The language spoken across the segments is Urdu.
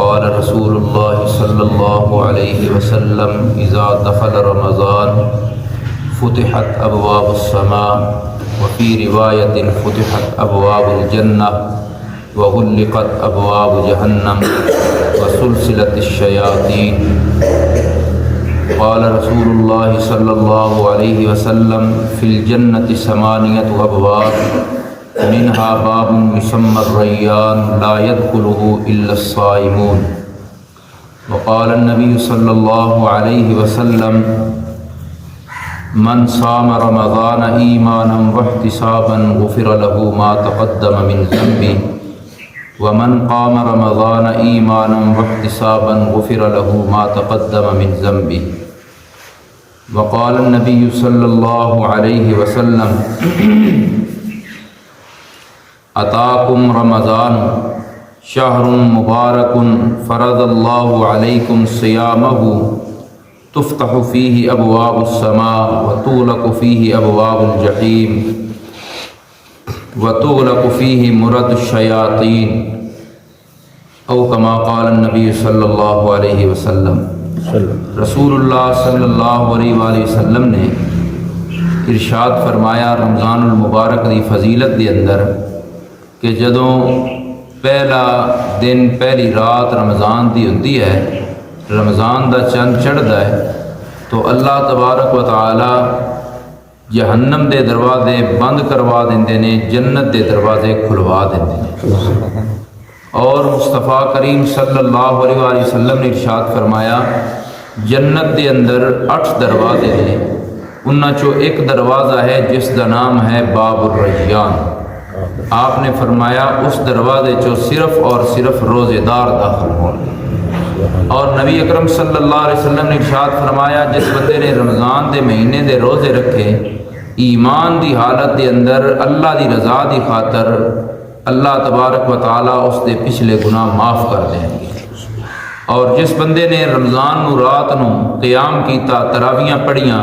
قال رسول الله صلى الله عليه وسلم إذا دخل رمضان فتحت أبواب السماء وفي رواية فتحت أبواب الجنة وغلقت أبواب جهنم وسلسلت الشياطين. قال رسول الله صلى الله عليه وسلم في الجنة 8 أبواب منها باب يسمى الريان لا يدخله إلا الصائمون. وقال النبي صلى الله عليه وسلم من صام رمضان إيمانا واحتسابا غفر له ما تقدم من ذنبه ومن قام رمضان إيمانا واحتسابا غفر له ما تقدم من ذنبه. وقال النبي صلى الله عليه وسلم أتاكم رمضان شهر مبارك فرض الله عليكم صيامه تفتح فيه أبواب السماء وتغلق فيه أبواب الجحيم وتغلق فيه مرد الشياطين أو كما قال النبي صلی اللہ علیہ وسلم. رسول اللہ صلی اللہ علیہ وآلہ وسلم نے ارشاد فرمایا رمضان المبارک دی فضیلت دے اندر کہ جدوں پہلا دن پہلی رات رمضان دی ہوتی ہے، رمضان دا چند چڑھدا ہے تو اللہ تبارک و تعالی جہنم دے دروازے بند کروا دیندے نے، جنت دے دروازے کھلوا دیندے نے. اور مصطفیٰ کریم صلی اللہ علیہ وآلہ وسلم نے ارشاد فرمایا جنت دے اندر 8 دروازے نے، انہاں چوں ایک دروازہ ہے جس دا نام ہے باب الریان. آپ نے فرمایا اس دروازے چوں صرف اور صرف روزے دار داخل ہوں. اور نبی اکرم صلی اللہ علیہ وسلم نے ارشاد فرمایا جس بندے نے رمضان دے مہینے دے روزے رکھے ایمان دی حالت دے اندر اللہ دی رضا دی خاطر اللہ تبارک و تعالیٰ اس دے پچھلے گناہ معاف کر دیں گے. اور جس بندے نے رمضان نو رات نو قیام کیتا، تراویاں پڑھیاں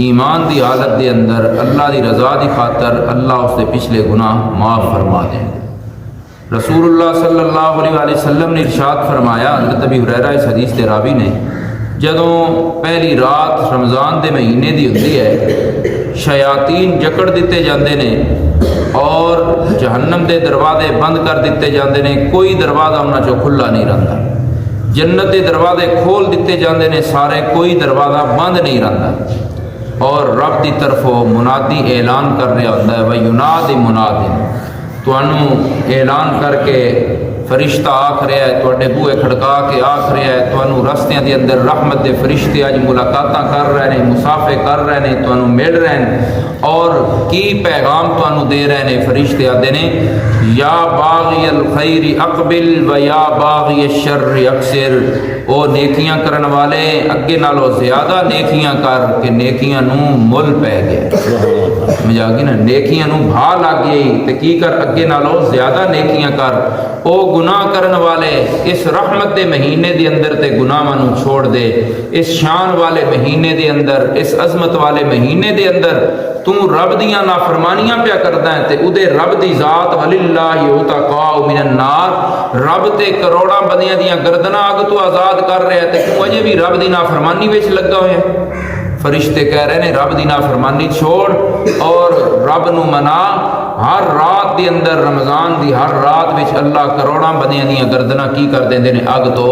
ایمان دی حالت دے اندر اللہ دی رضا دی خاطر اللہ اس دے پچھلے گناہ معاف فرما دیں گے. رسول اللہ صلی اللہ علیہ وآلہ وسلم نے ارشاد فرمایا، حضرت ابی ہریرہ اس حدیث دے راوی نے، جدوں پہلی رات رمضان دے مہینے دی ہوتی ہے شیاطین جکڑ دیتے جاندے نے اور جہنم دے دروازے بند کر دیتے جاندے نے، کوئی دروازہ انہاں چوں کھلا نہیں رہندا. جنت دے دروازے کھول دیتے جاندے نے سارے، کوئی دروازہ بند نہیں رہندا. اور رب دی طرفوں منادی اعلان کر رہا ہوتا ہے وَيُنَادِ مُنَادٍ، تانوں اعلان کر کے فرشتہ آکھ رہا ہے، تواڈے بوئے کھڑکا کے آکھ رہا ہے، تانوں رستیاں دے اندر رحمت دے فرشتے اج ملاقاتاں کر رہے ہیں، مسافے کر رہے ہیں، تانوں مل رہے ہیں. اور کی پیغام تانوں دے رہے ہیں فرشتے؟ آدھے نے یا باغی الخیر اقبل و یا باغی الشر اکثر، او نیکیاں کرن والے اگے نالوں زیادہ نیکیاں کر کہ نیکیاں نو مل پہ گئے. مجھا گی نا، نیکیاں نو بھا لگ گئی تے کی کر اگے نالوں زیادہ نیکیاں کر. او گناہ کرن والے اس رحمت دے مہینے دے اندر تے گناہاں نو چھوڑ دے. اس شان والے مہینے دے اندر، اس عظمت والے مہینے دے اندر تو رب دیاں نافرمانیاں پیا کردا ہے تے اودے رب دی ذات وللہ یعتقاء من النار، رب تے کروڑاں بندیاں دیاں گردناں اگ تو آزاد کر رہا ہے تے تو اجے بھی رب دی نافرمانی وچ لگا ہوئے ہیں. فرشتے کہہ رہے ہیں رب دی نافرمانی چھوڑ اور رب نو منا. ہر رات دی اندر رمضان دی ہر رات وچ اللہ کروڑاں بندیاں دیاں گردناں کی کر دیندے نے؟ اگ تو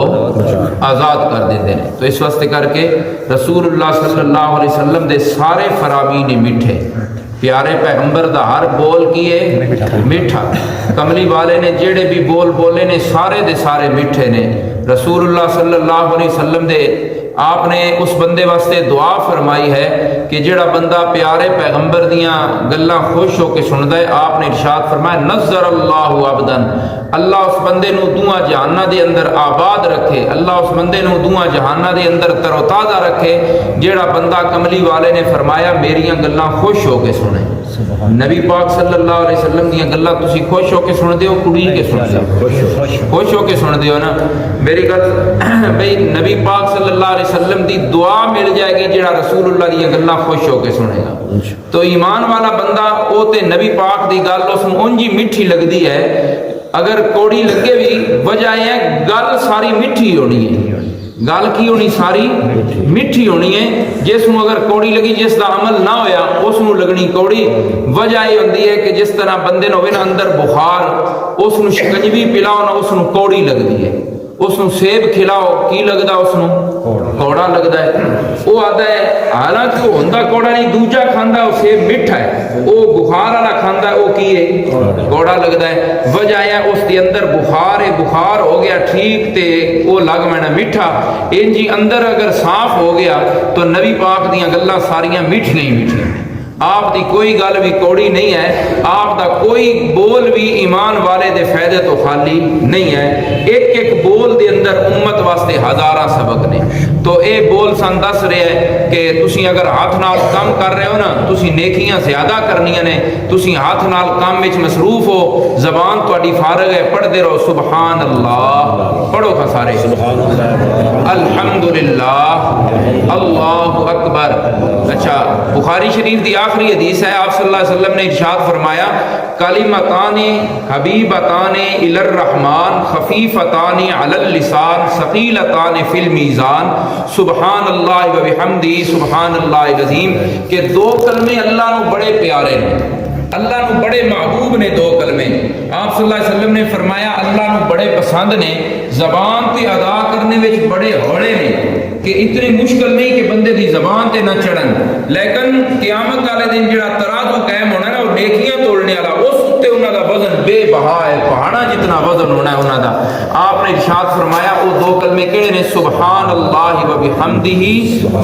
آزاد کر دیندے نے. تو اس واسطے کر کے رسول اللہ صلی اللہ علیہ وسلم دے سارے فرامین میٹھے، پیارے پیغمبر دا ہر بول کیے میٹھا. کملی والے نے جڑے بھی بول بولے نے سارے دے سارے میٹھے نے. رسول اللہ صلی اللہ علیہ وسلم دے آپ نے اس بندے واسطے دعا فرمائی ہے کہ جڑا بندہ پیارے پیغمبر دیاں گلاں خوش ہو کے سندا ہے، آپ نے ارشاد فرمایا نظر اللہ عبدن، اللہ اس بندے نو دعا جہانہ دے اندر آباد رکھے، اللہ اس بندے نو دعا جہانہ دے اندر تر و تازہ رکھے جڑا بندہ کملی والے نے فرمایا میریاں گلاں خوش ہو کے سنے. نبی پاک صلی اللہ علیہ وسلم دیاں گلاں تسی خوش ہو کے سن دیو، کڑی کے سن دیو، خوش ہو کے سن دیو نا. میری گل بھئی نبی پاک صلی اللہ علیہ وسلم دی دعا مل جائے گی جڑا رسول اللہ دیاں گلاں خوش ہو کے سنے گا. تو ایمان والا بندہ او تے نبی پاک دی گل اس نوں اونجی میٹھی لگدی ہے اگر کوڑی لگے بھی وجہ یہ ہے گل ساری میٹھی ہونی ہے، گل کی ہونی ساری میٹھی ہونی ہے. جس کو اگر کوڑی لگی جس کا عمل نہ ہویا اس کو لگنی کوڑی. وجہ یہ ہوتی ہے کہ جس طرح بندے نو نا اندر بخار، اس کو شکنجوی پلاؤ نا اس کو کوڑی لگتی ہے، اس کو سیب کھلاؤ کی لگتا اس کو کوڑا لگتا ہے. وہ آتا ہے حالانکہ وہ ہوندا کوڑا نہیں، دوجا کھاندا وہ سیب میٹھا ہے، وہ بخار والا کھاندا وہ کی ہے کوڑا لگتا ہے. وجہ ہے اس کے اندر بخار ہے، بخار ہو گیا ٹھیک تے وہ لگ مینا میٹھا. انجی اندر اگر صاف ہو گیا تو نبی پاک دیاں گلاں ساریاں میٹھیاں ہی میٹھیاں. آپ دی کوئی گل بھی کوڑی نہیں ہے، آپ دا کوئی بول بھی ایمان والے دے فائدے تو خالی نہیں ہے. ایک ایک بول دے اندر امت واسطے ہزارہ سبق نے. تو اے بول سن دس رہے ہے کہ تسی اگر ہاتھ نال کام کر رہے ہو نا، تسی نیکیاں زیادہ کرنیاں نے. تسی ہاتھ نال کام وچ مصروف ہو، زبان تہاڈی فارغ ہے، پڑھتے رہو سبحان اللہ. پڑھو کھا سارے الحمدللہ اللہ اکبر. اچھا بخاری شریف دی آخری حدیث ہے، آپ صلی اللہ علیہ وسلم نے ارشاد فرمایا کلمتان حبیبتان الی الرحمن خفیفتان علی اللسان ثقیلتان فی المیزان سبحان اللہ و بحمدہ سبحان اللہ العظیم. کہ دو کلمے اللہ نو بڑے پیارے ہیں، اللہ نو بڑے محبوب نے. دو کلمے آپ صلی اللہ علیہ وسلم نے فرمایا اللہ نو بڑے پسند نے، زبان تے ادا کرنے وچ بڑے ہوڑے نے، کہ اتنی مشکل نہیں کہ بندے دی زبان تے نہ چڑھن. لیکن قیامت والے دن جڑا ترازو قائم ہونا نا، وہ نیکیاں توڑنے والا، اس تے انہاں دا وزن بے بہا ہے، پہاڑا جتنا وزن ہونا ہے انہاں دا. آپ نے ارشاد فرمایا وہ دو کلمے کہڑے نے؟ سبحان اللہ و بحمدہ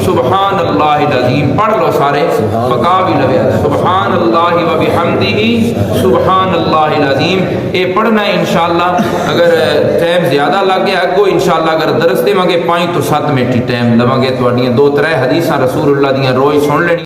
سبحان اللہ العظیم. پڑھ لو سارے، پکا بھی لگے سبحان اللہ و بحمدہ سبحان اللہ العظیم. یہ پڑھنا ہے انشاءاللہ. اگر ٹائم زیادہ لگ گیا اگو انشاءاللہ اگر درس دے گے 5 تو 7 منٹ ٹائم لواں گے، تہاڈیاں 2-3 حدیثاں رسول اللہ دیاں روز سن لینی.